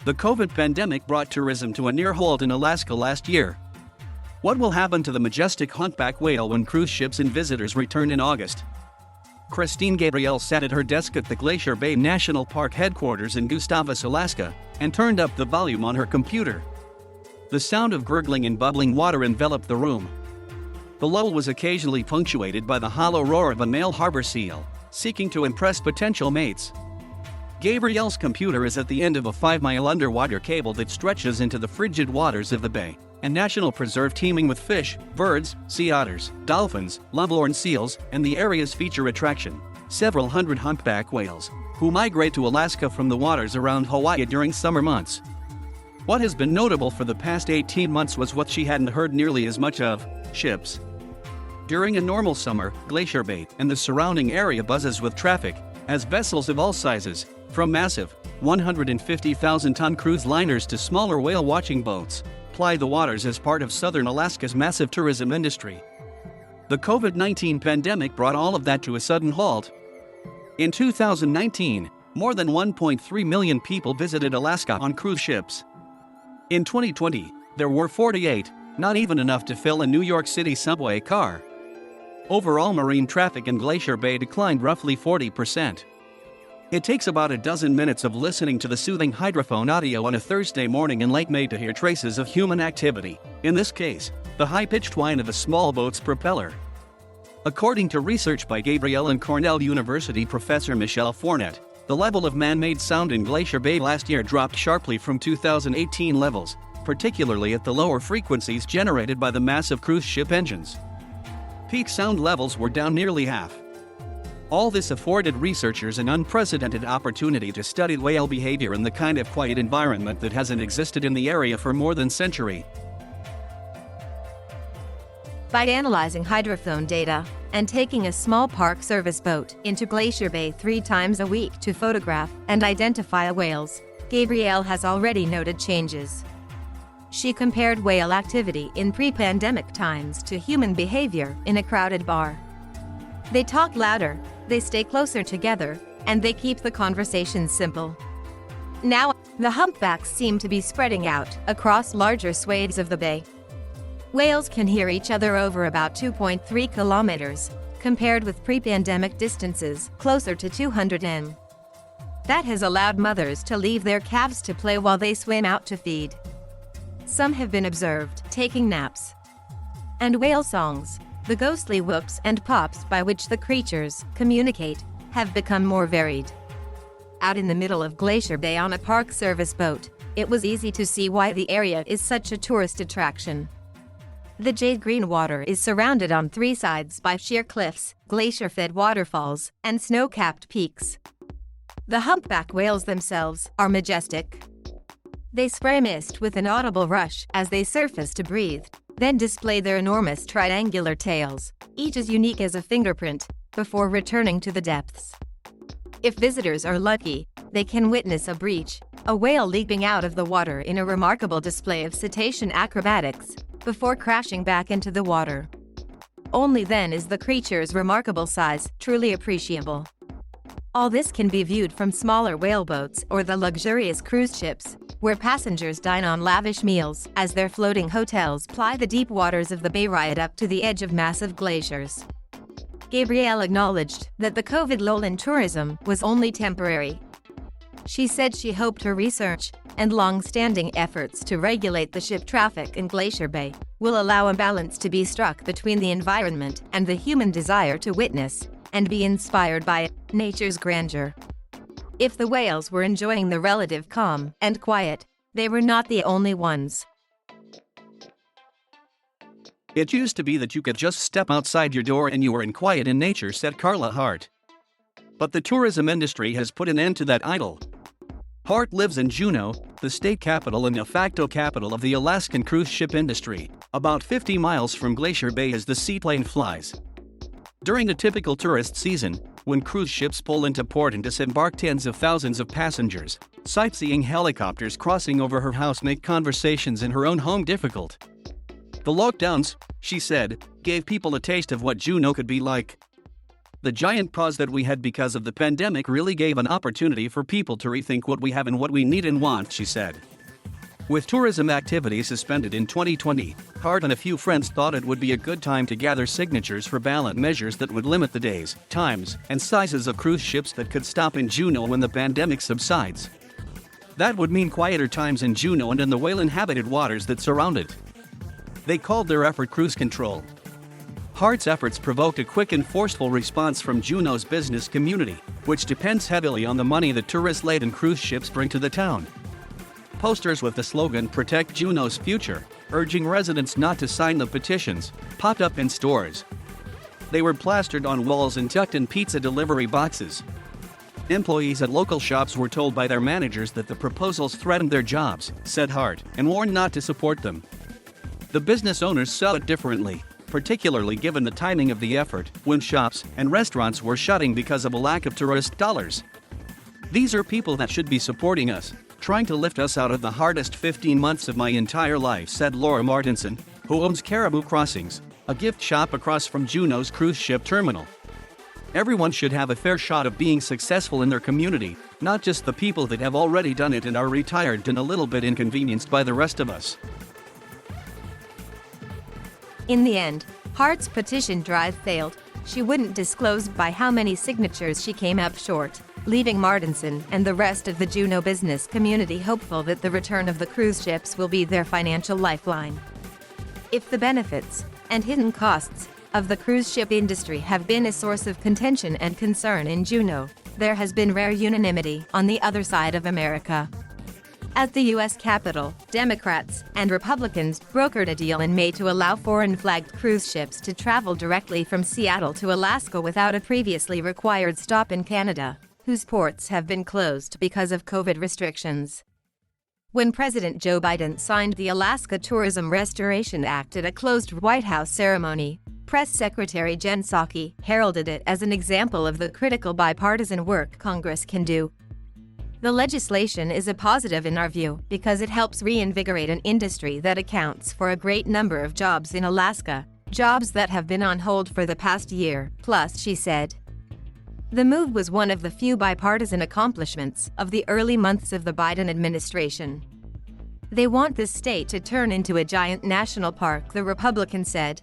The COVID pandemic brought tourism to a near halt in Alaska last year. What will happen to the majestic humpback whale when cruise ships and visitors return in August? Gabrielle sat at her desk at the Glacier Bay National Park headquarters in Gustavus, Alaska, and turned up the volume on her computer. The sound of gurgling and bubbling water enveloped the room. The lull was occasionally punctuated by the hollow roar of a male harbor seal, seeking to impress potential mates. Gabrielle's computer is at the end of a 5-mile underwater cable that stretches into the frigid waters of the bay, a national preserve teeming with fish, birds, sea otters, dolphins, lovelorn seals, and the area's feature attraction, several hundred humpback whales, who migrate to Alaska from the waters around Hawaii during summer months. What has been notable for the past 18 months was what she hadn't heard nearly as much of: ships. During a normal summer, Glacier Bay and the surrounding area buzzes with traffic, as vessels of all sizes, from massive 150,000-ton cruise liners to smaller whale-watching boats, ply the waters as part of southern Alaska's massive tourism industry. The COVID-19 pandemic brought all of that to a sudden halt. In 2019, more than 1.3 million people visited Alaska on cruise ships. In 2020, there were 48, not even enough to fill a New York City subway car. Overall marine traffic in Glacier Bay declined roughly 40%. It takes about a dozen minutes of listening to the soothing hydrophone audio on a Thursday morning in late May to hear traces of human activity, in this case, the high-pitched whine of a small boat's propeller. According to research by Gabrielle and Cornell University professor Michelle Fournette, the level of man-made sound in Glacier Bay last year dropped sharply from 2018 levels, particularly at the lower frequencies generated by the massive cruise ship engines. Peak sound levels were down nearly half. All this afforded researchers an unprecedented opportunity to study whale behavior in the kind of quiet environment that hasn't existed in the area for more than a century. By analyzing hydrophone data and taking a small park service boat into Glacier Bay 3 times a week to photograph and identify whales, Gabrielle has already noted changes. She compared whale activity in pre-pandemic times to human behavior in a crowded bar. They talk louder, they stay closer together, and they keep the conversation simple. Now, the humpbacks seem to be spreading out across larger swathes of the bay. Whales can hear each other over about 2.3 kilometers, compared with pre-pandemic distances closer to 200 m. That has allowed mothers to leave their calves to play while they swim out to feed. Some have been observed taking naps. And whale songs, the ghostly whoops and pops by which the creatures communicate, have become more varied. Out in the middle of Glacier Bay on a park service boat, it was easy to see why the area is such a tourist attraction. The jade-green water is surrounded on 3 sides by sheer cliffs, glacier-fed waterfalls, and snow-capped peaks. The humpback whales themselves are majestic. They spray mist with an audible rush as they surface to breathe, then display their enormous triangular tails, each as unique as a fingerprint, before returning to the depths. If visitors are lucky, they can witness a breach, a whale leaping out of the water in a remarkable display of cetacean acrobatics, before crashing back into the water. Only then is the creature's remarkable size truly appreciable. All this can be viewed from smaller whaleboats or the luxurious cruise ships, where passengers dine on lavish meals as their floating hotels ply the deep waters of the bay right up to the edge of massive glaciers. Gabrielle acknowledged that the COVID lull in tourism was only temporary. She said she hoped her research and long-standing efforts to regulate the ship traffic in Glacier Bay will allow a balance to be struck between the environment and the human desire to witness and be inspired by nature's grandeur. If the whales were enjoying the relative calm and quiet, they were not the only ones. It used to be that you could just step outside your door and you were in quiet in nature, said Carla Hart. But the tourism industry has put an end to that idyll. Hart lives in Juneau, the state capital and de facto capital of the Alaskan cruise ship industry, about 50 miles from Glacier Bay as the seaplane flies. During a typical tourist season, when cruise ships pull into port and disembark tens of thousands of passengers, sightseeing helicopters crossing over her house make conversations in her own home difficult. The lockdowns, she said, gave people a taste of what Juneau could be like. The giant pause that we had because of the pandemic really gave an opportunity for people to rethink what we have and what we need and want, she said. With tourism activity suspended in 2020, Hart and a few friends thought it would be a good time to gather signatures for ballot measures that would limit the days, times, and sizes of cruise ships that could stop in Juneau when the pandemic subsides. That would mean quieter times in Juneau and in the whale-inhabited waters that surround it. They called their effort cruise control. Hart's efforts provoked a quick and forceful response from Juneau's business community, which depends heavily on the money that tourist-laden cruise ships bring to the town. Posters with the slogan "Protect Juneau's Future," urging residents not to sign the petitions, popped up in stores. They were plastered on walls and tucked in pizza delivery boxes. Employees at local shops were told by their managers that the proposals threatened their jobs, said Hart, and warned not to support them. The business owners saw it differently, particularly given the timing of the effort, when shops and restaurants were shutting because of a lack of tourist dollars. These are people that should be supporting us, trying to lift us out of the hardest 15 months of my entire life, said Laura Martinson, who owns Caribou Crossings, a gift shop across from Juneau's cruise ship terminal. Everyone should have a fair shot of being successful in their community, not just the people that have already done it and are retired and a little bit inconvenienced by the rest of us. In the end, Hart's petition drive failed. She wouldn't disclose by how many signatures she came up short, leaving Martinson and the rest of the Juneau business community hopeful that the return of the cruise ships will be their financial lifeline. If the benefits and hidden costs of the cruise ship industry have been a source of contention and concern in Juneau, there has been rare unanimity on the other side of America. At the U.S. Capitol, Democrats and Republicans brokered a deal in May to allow foreign-flagged cruise ships to travel directly from Seattle to Alaska without a previously required stop in Canada, whose ports have been closed because of COVID restrictions. When President Joe Biden signed the Alaska Tourism Restoration Act at a closed White House ceremony, Press Secretary Jen Psaki heralded it as an example of the critical bipartisan work Congress can do. The legislation is a positive in our view because it helps reinvigorate an industry that accounts for a great number of jobs in Alaska, jobs that have been on hold for the past year, plus, she said. The move was one of the few bipartisan accomplishments of the early months of the Biden administration. They want this state to turn into a giant national park, the Republican said.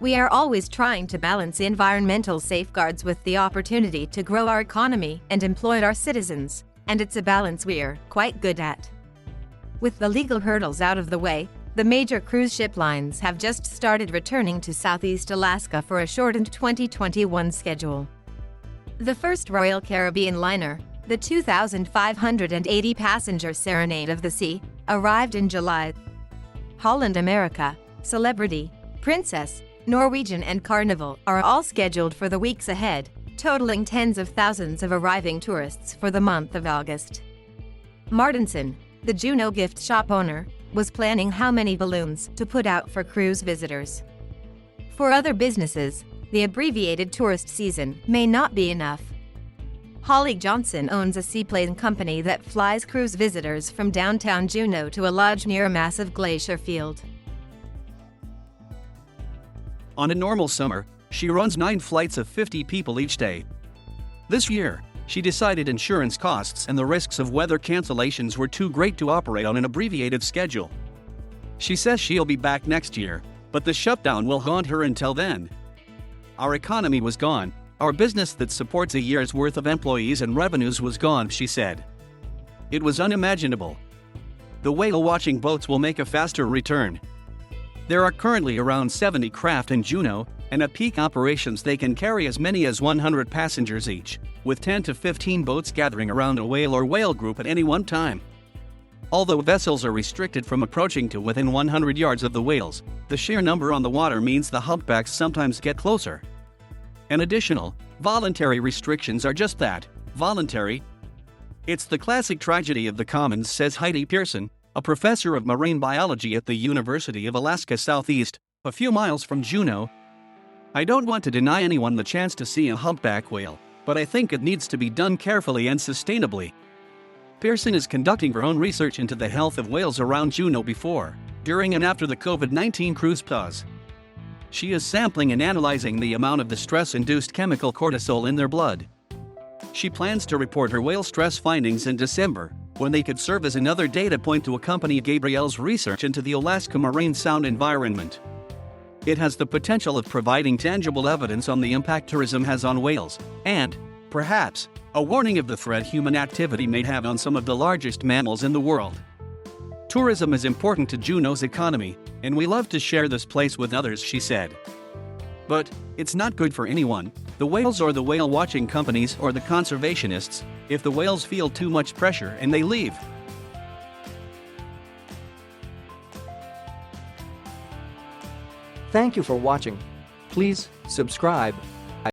We are always trying to balance environmental safeguards with the opportunity to grow our economy and employ our citizens, and it's a balance we're quite good at. With the legal hurdles out of the way, the major cruise ship lines have just started returning to Southeast Alaska for a shortened 2021 schedule. The first Royal Caribbean liner, the 2,580-passenger Serenade of the Sea, arrived in July. Holland America, Celebrity, Princess, Norwegian and Carnival are all scheduled for the weeks ahead, totaling tens of thousands of arriving tourists for the month of August. Martinson, the Juneau gift shop owner, was planning how many balloons to put out for cruise visitors. For other businesses, the abbreviated tourist season may not be enough. Holly Johnson owns a seaplane company that flies cruise visitors from downtown Juneau to a lodge near a massive glacier field. On a normal summer, she runs 9 flights of 50 people each day. This year, she decided insurance costs and the risks of weather cancellations were too great to operate on an abbreviated schedule. She says she'll be back next year, but the shutdown will haunt her until then. Our economy was gone, our business that supports a year's worth of employees and revenues was gone, she said. It was unimaginable. The whale-watching boats will make a faster return. There are currently around 70 craft in Juneau, and at peak operations they can carry as many as 100 passengers each, with 10 to 15 boats gathering around a whale or whale group at any one time. Although vessels are restricted from approaching to within 100 yards of the whales, the sheer number on the water means the humpbacks sometimes get closer. And additional, voluntary restrictions are just that, voluntary. It's the classic tragedy of the commons, says Heidi Pearson, a professor of marine biology at the University of Alaska Southeast, a few miles from Juneau. I don't want to deny anyone the chance to see a humpback whale, but I think it needs to be done carefully and sustainably. Pearson is conducting her own research into the health of whales around Juneau before, during and after the COVID-19 cruise pause. She is sampling and analyzing the amount of the stress-induced chemical cortisol in their blood. She plans to report her whale stress findings in December, when they could serve as another data point to accompany Gabrielle's research into the Alaska marine sound environment. It has the potential of providing tangible evidence on the impact tourism has on whales, and, perhaps, a warning of the threat human activity may have on some of the largest mammals in the world. Tourism is important to Juneau's economy, and we love to share this place with others, she said. But it's not good for anyone, the whales or the whale watching companies or the conservationists, if the whales feel too much pressure and they leave. Thank you for watching. Please subscribe